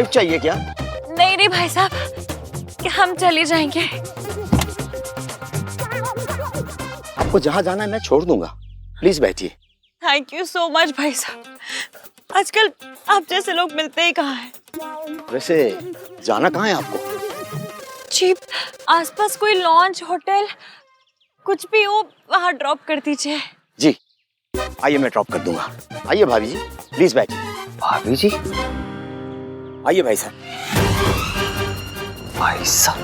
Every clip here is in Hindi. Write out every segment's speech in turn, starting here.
लिफ्ट चाहिए क्या? नहीं नहीं भाई साहब, हम चले जाएंगे। आपको जहाँ जाना है मैं छोड़ दूंगा, प्लीज बैठिए। थैंक यू सो मच भाई साहब, आजकल आप जैसे लोग मिलते ही कहाँ हैं। वैसे जाना कहाँ है आपको? जी आसपास कोई लॉन्च होटल कुछ भी हो वहाँ ड्रॉप कर दीजिए। जी आइए मैं ड्रॉप कर दूंगा। आइए भाभी जी प्लीज बैठिए। भाभी जी आइए भाई साहब। भाई साहब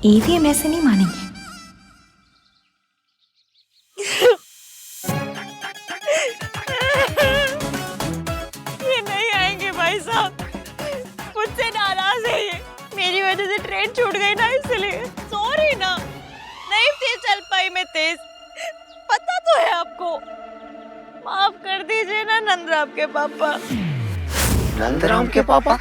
ईवीएम ऐसे नहीं मानेंगे। ये नहीं आएंगे भाई साहब, मुझसे नाराज है ये, मेरी वजह से ट्रेन छूट गई ना इसलिए सॉरी ना, नहीं थी चल पाई मैं तेज, पता तो है आपको। माफ कर दीजिए ना नंदराम के पापा। नंदराम के पापा?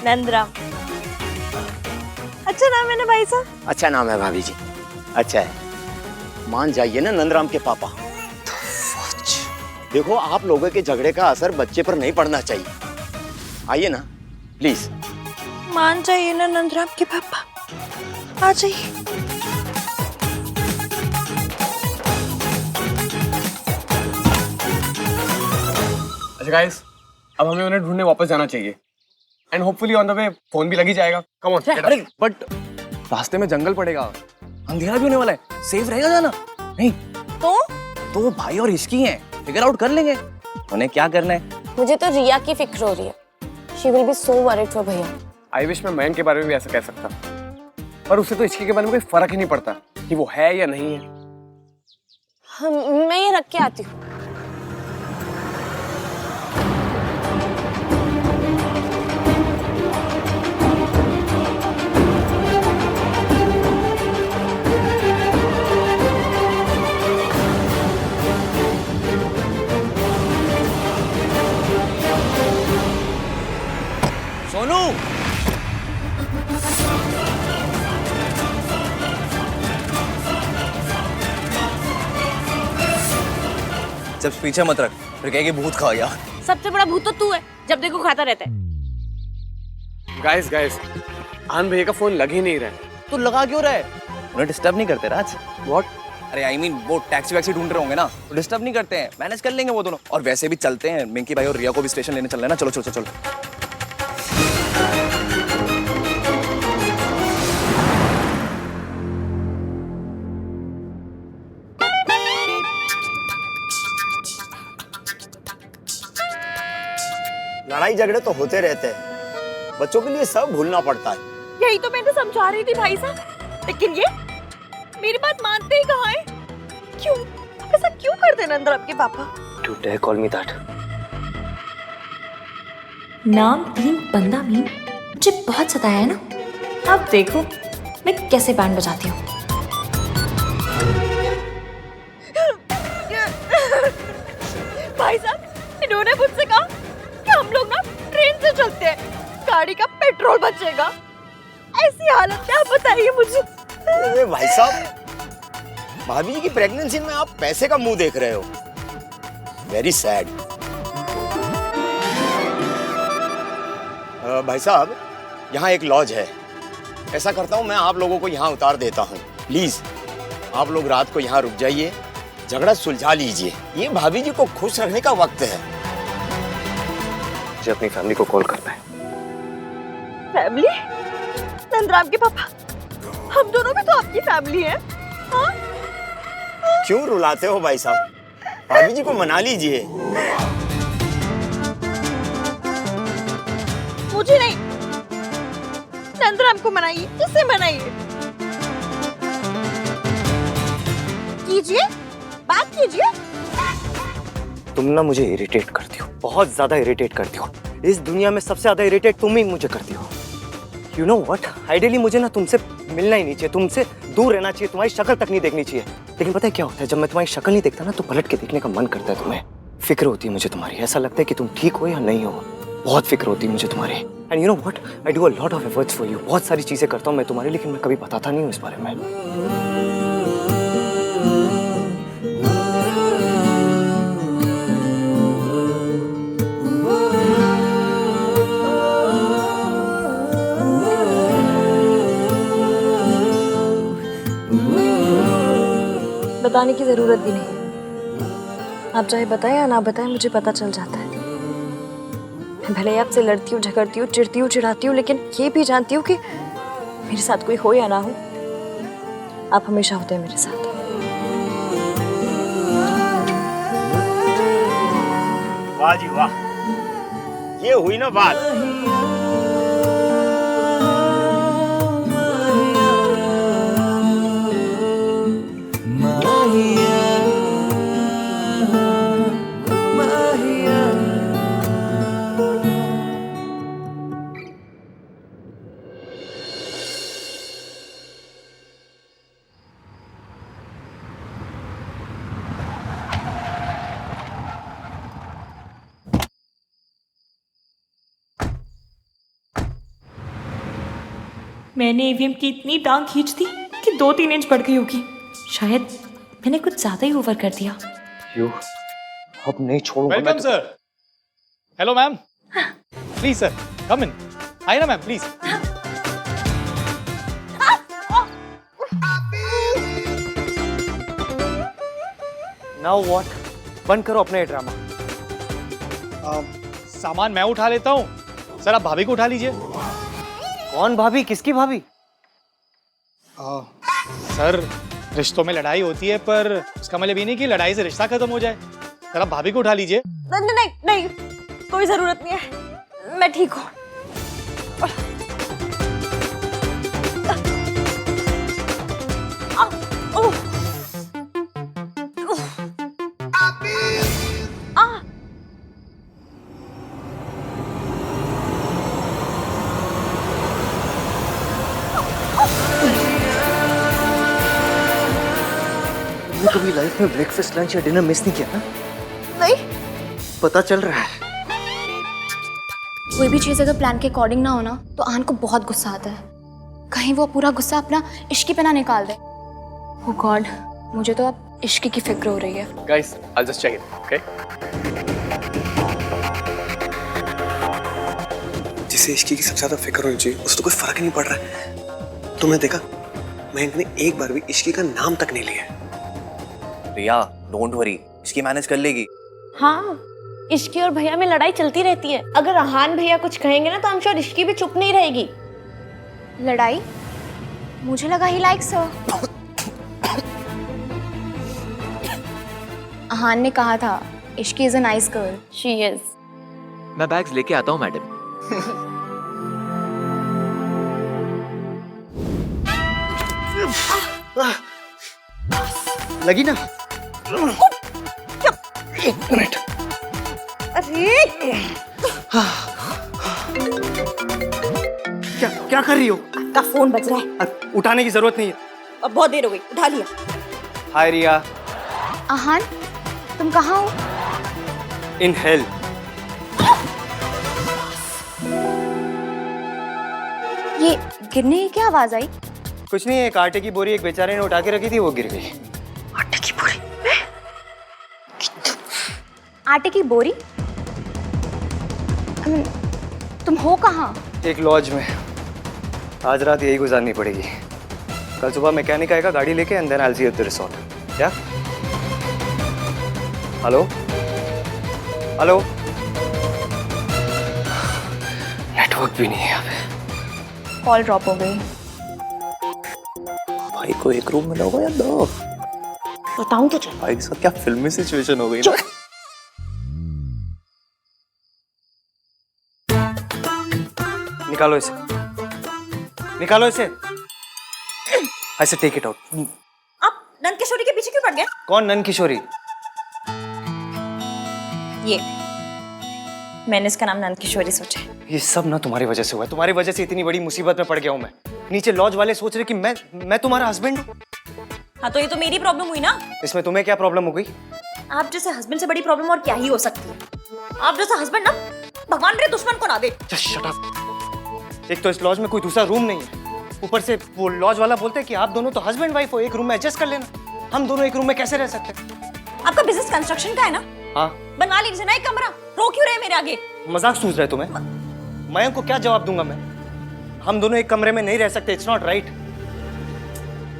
नंदराम अच्छा नाम है ना भाई साहब? अच्छा नाम है भाभी जी, अच्छा है, मान जाइए ना नंदराम के पापा। देखो आप लोगों के झगड़े का असर बच्चे पर नहीं पड़ना चाहिए, आइए ना प्लीज। मान जाइए ना नंदराम के पापा, आ जाइए। अच्छा गाइस, अब हमें उन्हें ढूंढने वापस जाना चाहिए and hopefully on the way phone भी लग ही जाएगा। Come on. अरे बट रास्ते में जंगल पड़ेगा, अंधेरा भी होने वाला है, सेफ रहेगा जाना? नहीं तो भाई और इसकी हैं, फिगर आउट कर लेंगे उन्हें क्या करना है। मुझे तो रिया की फिक्र हो रही है, she will be so worried for भैया। आई विश मैं मयंक के बारे में भी ऐसा कह सकता, पर उससे तो इसकी के बारे में कोई फर्क ही नहीं पड़ता कि वो है या नहीं है। मैं ये रख के आती हूँ। सोनू जब पीछे मत रख, फिर कहेगी भूत खा गया। सबसे बड़ा भूत तो तू है, जब देखो खाता रहता है। गाइस आन भैया का फोन लग ही नहीं रहा है। तो लगा क्यों रहा है? उन्हें डिस्टर्ब नहीं करते राज? व्हाट? अरे आई मीन वो टैक्सी वैक्सी ढूंढ रहे होंगे ना, तो डिस्टर्ब नहीं करते हैं, मैनेज कर लेंगे वो दोनों। और वैसे भी चलते हैं, मिंकी भाई और रिया को भी स्टेशन लेने चलना है ना। चलो चलो चलो। लड़ाई झगड़े तो होते रहते हैं, बच्चों के लिए सब भूलना पड़ता है। यही तो मैंने समझा रही थी भाई साहब, लेकिन ये मेरी बात मानते ही कहाँ है? क्यों ऐसा क्यों करते नंदराम के पापा? You dare call me that? नाम तीन बंदा मीन मुझे बहुत सताया है ना। अब देखो मैं कैसे बैंड बजाती हूँ। भाई साहब इन्होंने मुझसे कहा कि हम लोग ना ट्रेन से चलते हैं, गाड़ी का पेट्रोल बचेगा। ऐसी हालत में आप बताइए मुझे। अरे भाई साहब, भाभी जी की प्रेगनेंसी में आप पैसे का मुंह देख रहे हो, वेरी सैड। भाई साहब यहाँ एक लॉज है, ऐसा करता हूँ मैं आप लोगों को यहाँ उतार देता हूँ, प्लीज आप लोग रात को यहाँ रुक जाइए, झगड़ा सुलझा लीजिए, ये भाभी जी को खुश रखने का वक्त है। मुझे अपनी फैमिली को कॉल करना है। फैमिली? नंदराम के पापा, हम दोनों भी तो आपकी फैमिली हैं। हाँ? क्यों रुलाते हो भाई साहब, भाभी जी को मना लीजिए। मुझे नहीं, नंदराम को मनाइए, उससे मनाइए। कीजिए, बात कीजिए। तुम ना मुझे इरिटेट करती हो, बहुत ज्यादा इरिटेट करती हो। इस दुनिया में सबसे ज्यादा इरिटेट तुम ही मुझे करती हो। यू नो व्हाट, आइडियली मुझे ना तुमसे मिलना ही नहीं चाहिए, तुमसे दूर रहना चाहिए, तुम्हारी शक्ल तक नहीं देखनी चाहिए। लेकिन पता है क्या होता है, जब मैं तुम्हारी शक्ल नहीं देखता ना तो पलट के देखने का मन करता है तुम्हें। फिक्र होती है मुझे तुम्हारी, ऐसा लगता है कि तुम ठीक हो या नहीं हो, बहुत फिक्र होती है मुझे तुम्हारी। And you know what, I do a lot of efforts for you, बहुत सारी चीजें करता हूँ मैं तुम्हारी, लेकिन मैं कभी बताता नहीं हूँ इस बारे में। बताने की जरूरत भी नहीं है। आप चाहे बताएं या ना बताएं, मुझे पता चल जाता है। मैं भले ही आपसे लड़ती हूँ, झगड़ती हूँ, चिढ़ती हूँ, चिढ़ाती हूँ, लेकिन ये भी जानती हूँ कि मेरे साथ कोई हो या ना हो, आप हमेशा होते हैं मेरे साथ। वाह जी वाह, ये हुई ना बात। मैंने ईवीएम की इतनी टांग खींच दी कि 2-3 इंच बढ़ गई होगी। शायद मैंने कुछ ज्यादा ही ओवर कर दिया। यू अब नहीं छोड़ूंगा welcome sir. Hello ma'am, please sir come in. आइए ना मैम प्लीज। Now what? बंद करो अपना ये ड्रामा। सामान मैं उठा लेता हूँ सर, आप भाभी को उठा लीजिए। कौन भाभी? किसकी भाभी? सर रिश्तों में लड़ाई होती है, पर उसका मतलब ये नहीं कि लड़ाई से रिश्ता खत्म हो जाए। सर आप भाभी को उठा लीजिए। नहीं नहीं नहीं, कोई जरूरत नहीं है, मैं ठीक हूँ। कभी लाइफ में ब्रेकफास्ट, लंच या डिनर मिस नहीं किया ना? नहीं, पता चल रहा है। कोई भी चीज़ अगर प्लान के अकॉर्डिंग ना हो ना तो आन को बहुत गुस्सा आता है। कहीं वो पूरा गुस्सा अपना इश्क पे ना निकाल दे। ओह गॉड, मुझे तो अब इश्क की फिक्र हो रही है। Guys I just check it, okay? जिसे इश्की की सबसे ज्यादा फिक्र होनी चाहिए उसको कोई फर्क नहीं पड़ रहा है। तुमने देखा, मयंक ने एक बार भी इश्की का नाम तक नहीं लिया। रिया डोंट वरी, इसकी मैनेज कर लेगी। हाँ, इश्की और भैया में लड़ाई चलती रहती है। अगर अहान भैया कुछ कहेंगे ना तो हम श्योर इश्की भी चुप नहीं रहेगी। लड़ाई? मुझे लगा ही लाइक्स हर। अहान ने कहा था Ishki is a nice girl. She is. मैं बैग्स लेके आता हूँ मैडम। लगी ना? एक मिनट। क्या कर रही हो? आपका फोन बज रहा है। उठाने की जरूरत नहीं है। अब बहुत देर हो गई, उठा लिया। हाय रिया। अहान, तुम कहाँ हो? In hell. ये गिरने की क्या आवाज आई? कुछ नहीं है, एक आटे की बोरी एक बेचारे ने उठा के रखी थी, वो गिर गई। आटे की बोरी? आटे की बोरी? तुम हो कहाँ? एक लॉज में। आज रात यही गुजारनी पड़ेगी। कल सुबह मैकेनिक आएगा गाड़ी लेके, and then I will see you at the resort. क्या? Hello hello? नेटवर्क भी नहीं है यहाँ पे। कॉल ड्रॉप हो गई। भाई को एक रूम मिला होगा या दो? बताऊं तो चल। भाई इसका क्या फिल्मी सिचुएशन हो गई ना। निकालो इसे, निकालो इसे। ऐसे टेक इट आउट। आप नंद किशोरी के पीछे क्यों पड़ गए? कौन नंद किशोरी? ये मैंने इसका नाम नंद किशोरी सोचा है। ये सब ना तुम्हारी वजह से हुआ है। तुम्हारी वजह से इतनी बड़ी मुसीबत में पड़ गया हूँ मैं। नीचे लॉज वाले सोच रहे कि मैं तुम्हारा हस्बैंड हूँ। हाँ तो ये तो मेरी प्रॉब्लम हुई ना। इसमें तुम्हें क्या प्रॉब्लम हो गई? आप जैसे हस्बैंड से बड़ी प्रॉब्लम और क्या ही हो सकती है। आप जैसा हस्बैंड ना भगवान मेरे दुश्मन को ना दे। Just shut up। एक तो इस लॉज में कोई दूसरा रूम नहीं है, ऊपर से वो लॉज वाला बोलते हैं कि आप दोनों तो हस्बैंड वाइफ हो, एक रूम में एडजस्ट कर लेना। हम दोनों एक रूम में कैसे रह सकते हैं? आपका बिजनेस कंस्ट्रक्शन का है ना? हाँ। बना लीजिए ना एक कमरा। रो क्यों रहे मेरे आगे? मजाक सूझ रहा है तुम्हें? मयंक को क्या जवाब दूंगा मैं? हम दोनों एक कमरे में नहीं रह सकते। It's not right.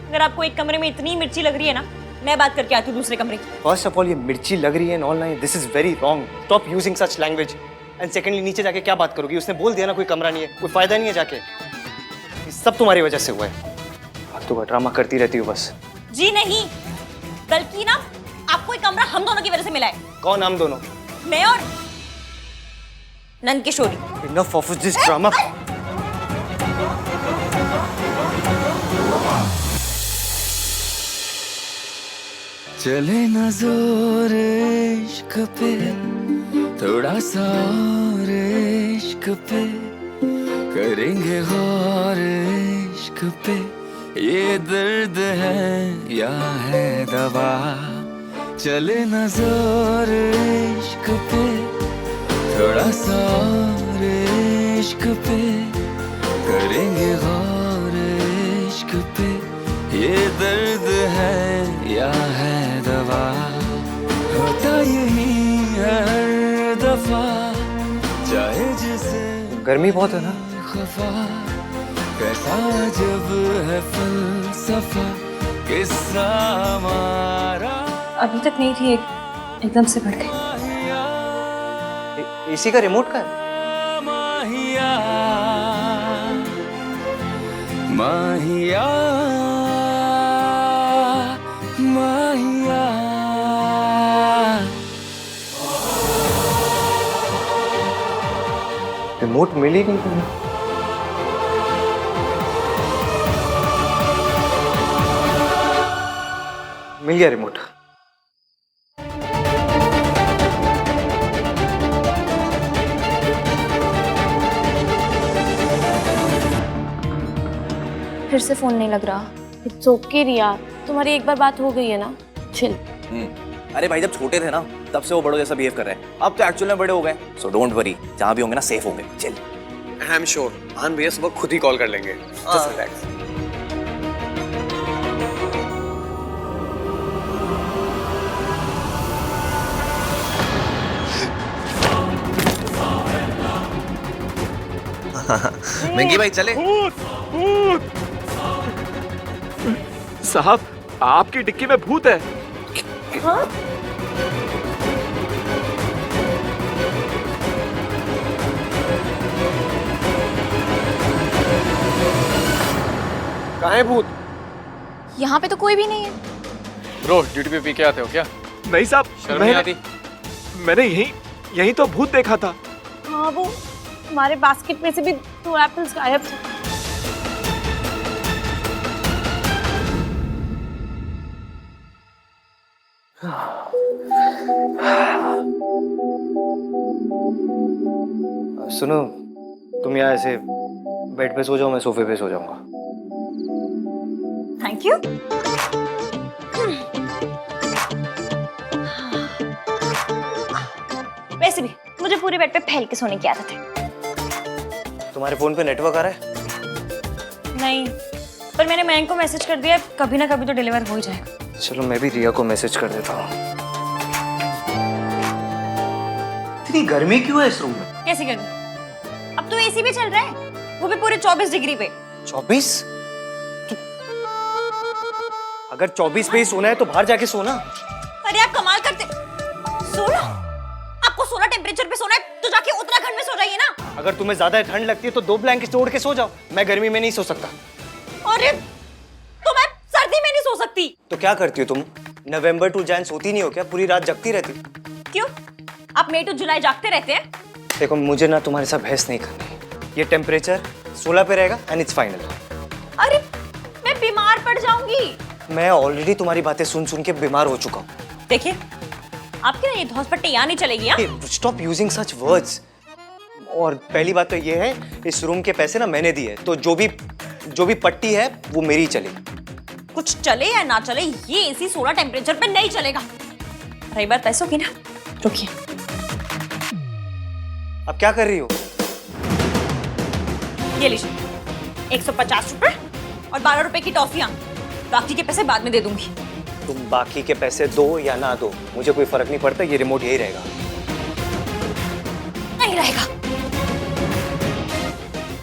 अगर आपको एक कमरे में इतनी मिर्ची लग रही है ना, मैं बात करके आती हूँ दूसरे कमरे की। फर्स्ट ऑफ ऑल ये मिर्ची लग रही है and all nine, this is very wrong, stop using such language. And secondly नीचे जाके क्या बात करोगी? उसने बोल दिया ना कोई कमरा नहीं है, कोई फायदा नहीं है जाके, ये सब तुम्हारी वजह से हुआ है। फालतू का ड्रामा करती रहती हो बस। जी नहीं, बल्कि ना आपको एक कमरा हम दोनों की वजह से मिला है। कौन हम दोनों? मैं और Nand Kishori. Enough of this drama. चले न जोर इश्क पे, थोड़ा सा और इश्क पे, करेंगे गौर इश्क पे, ये दर्द है या है दवा। चले न जोर इश्क पे, थोड़ा सा और इश्क पे, करेंगे गौर इश्क पे, ये दर्द है या है दवा। होता यही हर दफा, चाहे जिसे गर्मी बहुत है ना। खफा, कैसा जब है फलसफा, किस्सा हमारा। अभी तक नहीं थी, एकदम से बढ़ गई। एसी का रिमोट का है? माहिया माहिया माहिया। रिमोट मिल ही नहीं तुम्हें। मिल गया रिमोट। फिर से फोन नहीं लग रहा। इट्स ओके रिया, तुम्हारी एक बार बात हो गई है ना, चिल। अरे भाई जब छोटे थे ना तब से वो बड़ों जैसा बिहेव कर रहे हैं, अब तो एक्चुअल में बड़े हो गए, सो डोंट वरी, जहाँ भी होंगे ना सेफ होंगे, चिल। आई एम श्योर आन भैया सुबह खुद ही कॉल कर लेंगे, जस्ट रिलैक्स। मिंकी भाई चले। साहब आपकी डिक्की में भूत है। कहाँ है भूत? यहाँ पे तो कोई भी नहीं है। ब्रो ड्यूटी पे पी के आते हो क्या? नहीं साहब, शर्म नहीं आती? मैंने यही तो भूत देखा था। हाँ, वो हमारे बास्केट में से भी 2 एप्पल्स गायब थे। सुनो, तुम यहाँ ऐसे बेड पे सो जाओ, मैं सोफे पे सो जाऊंगा। Thank you. वैसे भी मुझे पूरे बेड पे फैल के सोने की आदत है। तुम्हारे फोन पे नेटवर्क आ रहा है? नहीं, पर मैंने मयंक को मैसेज कर दिया, कभी ना कभी तो डिलीवर हो ही जाएगा। चलो मैं भी रिया को मैसेज कर देता हूँ। इतनी गर्मी क्यों है इस रूम में? कैसी गर्मी? अब तो एसी भी चल रहा है, वो भी पूरे 24 डिग्री पे। 24? अगर 24 पे ही सोना है तो बाहर जाके सोना। अरे आप कमाल करते। सोना? आपको सोना टेम्परेचर पे सोना है तो जाके उत्तराखंड में सो जाइए ना। अगर तुम्हें ज्यादा ठंड लगती है तो 2 ब्लैंकेट ओढ़ के सो जाओ, मैं गर्मी में नहीं सो सकता। अरे तो मैं सर्दी में नहीं सो सकती। तो क्या करती हो तुम? नवंबर टू जैन सोती नहीं हो क्या? पूरी रात जगती रहती? क्यों? आप मई टू जुलाई जागते रहते हैं? देखो मुझे ना तुम्हारे साथ बहस नहीं करनी। ये टेम्परेचर 16 पे रहेगा एंड इट्स फाइनल। अरे मैं बीमार पड़ जाऊंगी। मैं ऑलरेडी तुम्हारी बातें सुन सुन के बीमार हो चुका हूँ। देखिए, आपकी ना ये धौंसपट्टी यहाँ नहीं चलेगी। Stop using such words. और पहली बात तो ये है, इस रूम के पैसे ना मैंने दिए, तो जो भी पट्टी है वो मेरी चलेगी। कुछ चले या ना चले, ये एसी 16 टेम्परेचर पे नहीं चलेगा। रही बात पैसों की ना, रुकिए। अब क्या कर रही हो? ये लीजिए 150 रुपए और 12 रुपए की टॉफियां। बाकी के पैसे बाद में दे दूंगी। तुम बाकी के पैसे दो या ना दो, मुझे कोई फर्क नहीं पड़ता। ये रिमोट यही रहेगा। नहीं रहेगा,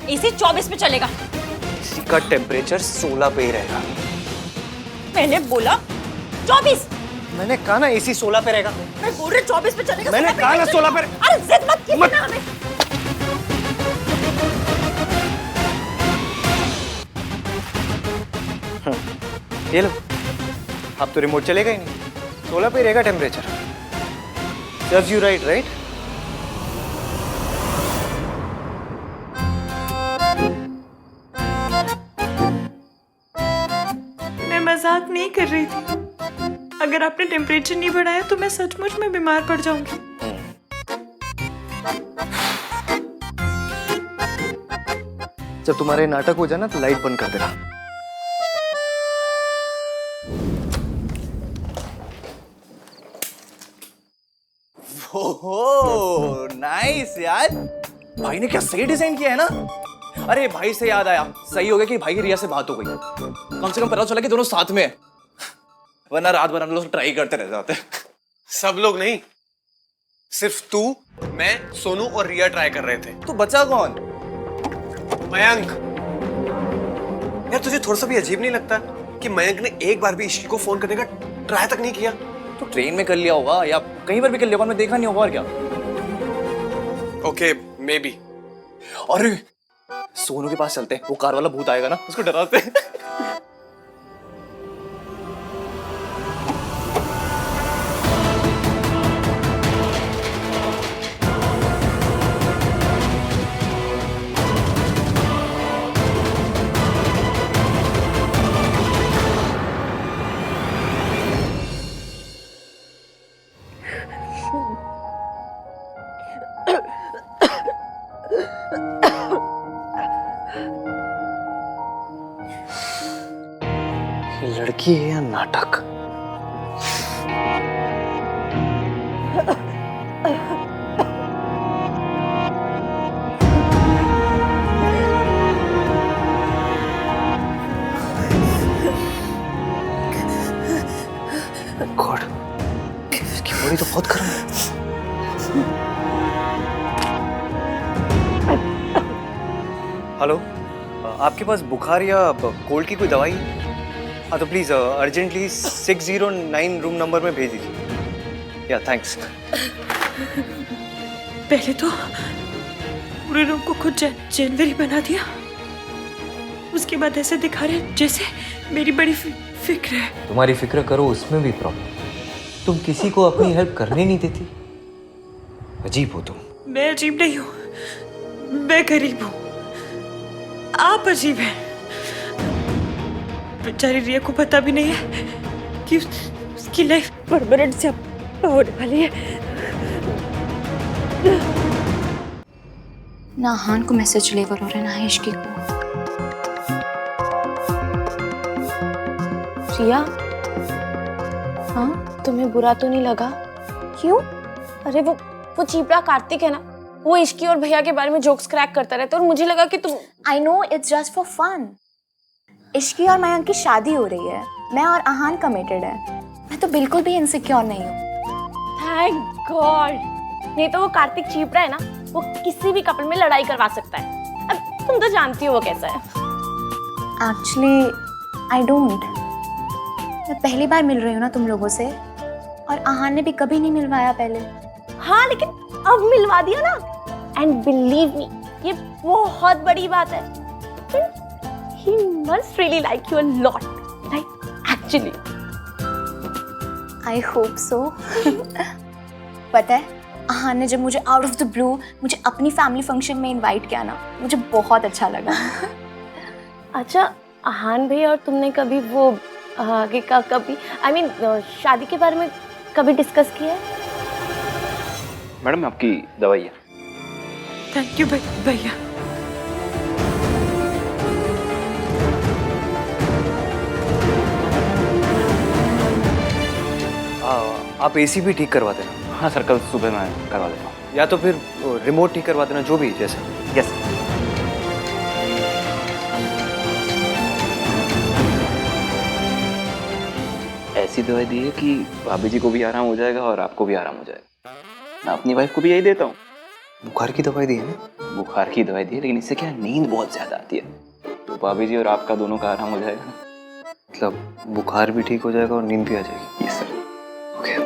एसी 24 पे चलेगा। इसी का टेम्परेचर 16 पे ही रहेगा। मैंने बोला 24। मैंने कहा ना AC 16 पे रहेगा। मैं बोल रही 24 पे चलेगा। मैंने 16 पे कहा ना नहीं 16 पे। अरे जिद मत कीजिए ना हमें। ये लो, अब तो रिमोट चलेगा ही नहीं, 16 पे रहेगा temperature. Serves you right, right? मैं मजाक नहीं कर रही थी। अगर आपने टेम्परेचर नहीं बढ़ाया तो मैं सचमुच में बीमार पड़ जाऊंगी। जब तुम्हारे नाटक हो जाए ना तो लाइट बंद कर देना। ओहो नाइस यार, भाई ने क्या सही डिजाइन किया है ना। अरे भाई से याद आया, सही हो गया कि भाई की रिया से बात हो गई। कम से कम पता चला कि दोनों साथ में है, वरना रात भर हम लोग ट्राई करते रह जाते। सब लोग नहीं, सिर्फ तू, मैं, सोनू और रिया ट्राई कर रहे थे। तो बचा कौन? मयंक। यार तुझे थोड़ा सा भी अजीब नहीं लगता कि मयंक ने एक बार भी इश्की को फोन करने का ट्राई तक नहीं किया? तो ट्रेन में कर लिया होगा या कहीं पर भी कर लिया होगा, मैं देखा नहीं होगा। और क्या? Okay, may be. अरे सोनू के पास चलते हैं, वो कार वाला भूत आएगा ना, उसको डराते हैं। लड़की है या नाटक? गॉड, इसकी बॉडी तो बहुत गर्म है। हेलो, आपके पास बुखार या कोल्ड की कोई दवाई है? हाँ तो प्लीज़ अर्जेंटली 609 रूम नंबर में भेज दीजिए। या थैंक्स। पहले तो पूरे रूम को खुद जनवरी बना दिया, उसके बाद ऐसे दिखा रहे जैसे मेरी बड़ी फिक्र है। तुम्हारी फिक्र करो उसमें भी प्रॉब्लम, तुम किसी को अपनी हेल्प करने नहीं देती। अजीब हो तुम। मैं अजीब नहीं हूँ, मैं गरीब हूँ। आप अजीब हैं। बेचारी रिया को पता भी नहीं है कि उसकी लाइफ परमानेंट से होने वाली है। ना हान को मैसेज डिलीवर हो रहा है, ना इश्की को। रिया, हाँ तुम्हें बुरा तो नहीं लगा? क्यों? अरे वो चीपड़ा कार्तिक है ना, वो इश्की और भैया के बारे में जोक्स क्रैक करता रहता है और मुझे लगा कि तुम। I know it's just for fun. Ishki और मयंक की शादी हो रही है, मैं और आहान कमिटेड है। मैं तो बिल्कुल भी इनसिक्योर नहीं हूँ। थैंक गॉड, नहीं तो वो कार्तिक चीपड़ा है ना, वो किसी भी कपल में लड़ाई करवा सकता है। अब तुम तो जानती हो वो कैसा है। Actually I don't. मैं पहली बार मिल रही हूँ ना तुम लोगों से, और आहान ने भी कभी नहीं मिलवाया पहले। हाँ लेकिन अब मिलवा दिया ना, एंड बिलीव मी ये बहुत बड़ी बात है। He must really like you a lot, like actually. I hope so. पता है, आहान ने जब मुझे आउट ऑफ द ब्लू मुझे अपनी फैमिली फंक्शन में इनवाइट किया ना, मुझे बहुत अच्छा लगा। अच्छा, आहान भैया और तुमने कभी वो आगे का कभी I mean, शादी के बारे में कभी डिस्कस किया है? मैडम आपकी दवाई है। थैंक यू भैया। आप AC भी ठीक करवा देना। हाँ सर, कल सुबह मैं करवा देता हूँ। या तो फिर रिमोट ठीक करवा देना, जो भी जैसे। यस। ऐसी दवाई दी है कि भाभी जी को भी आराम हो जाएगा और आपको भी आराम हो जाएगा। मैं अपनी वाइफ को भी यही देता हूँ। बुखार की दवाई दी है ना? बुखार की दवाई दी है, लेकिन इससे क्या नींद बहुत ज्यादा आती है, तो भाभी जी और आपका दोनों का आराम हो जाएगा। मतलब बुखार भी ठीक हो जाएगा और नींद भी आ जाएगी। Yes sir. ओके।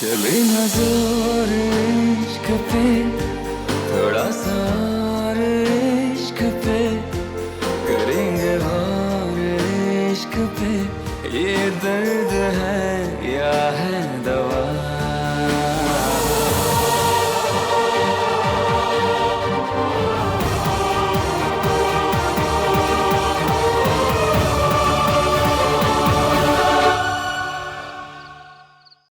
चले न जोर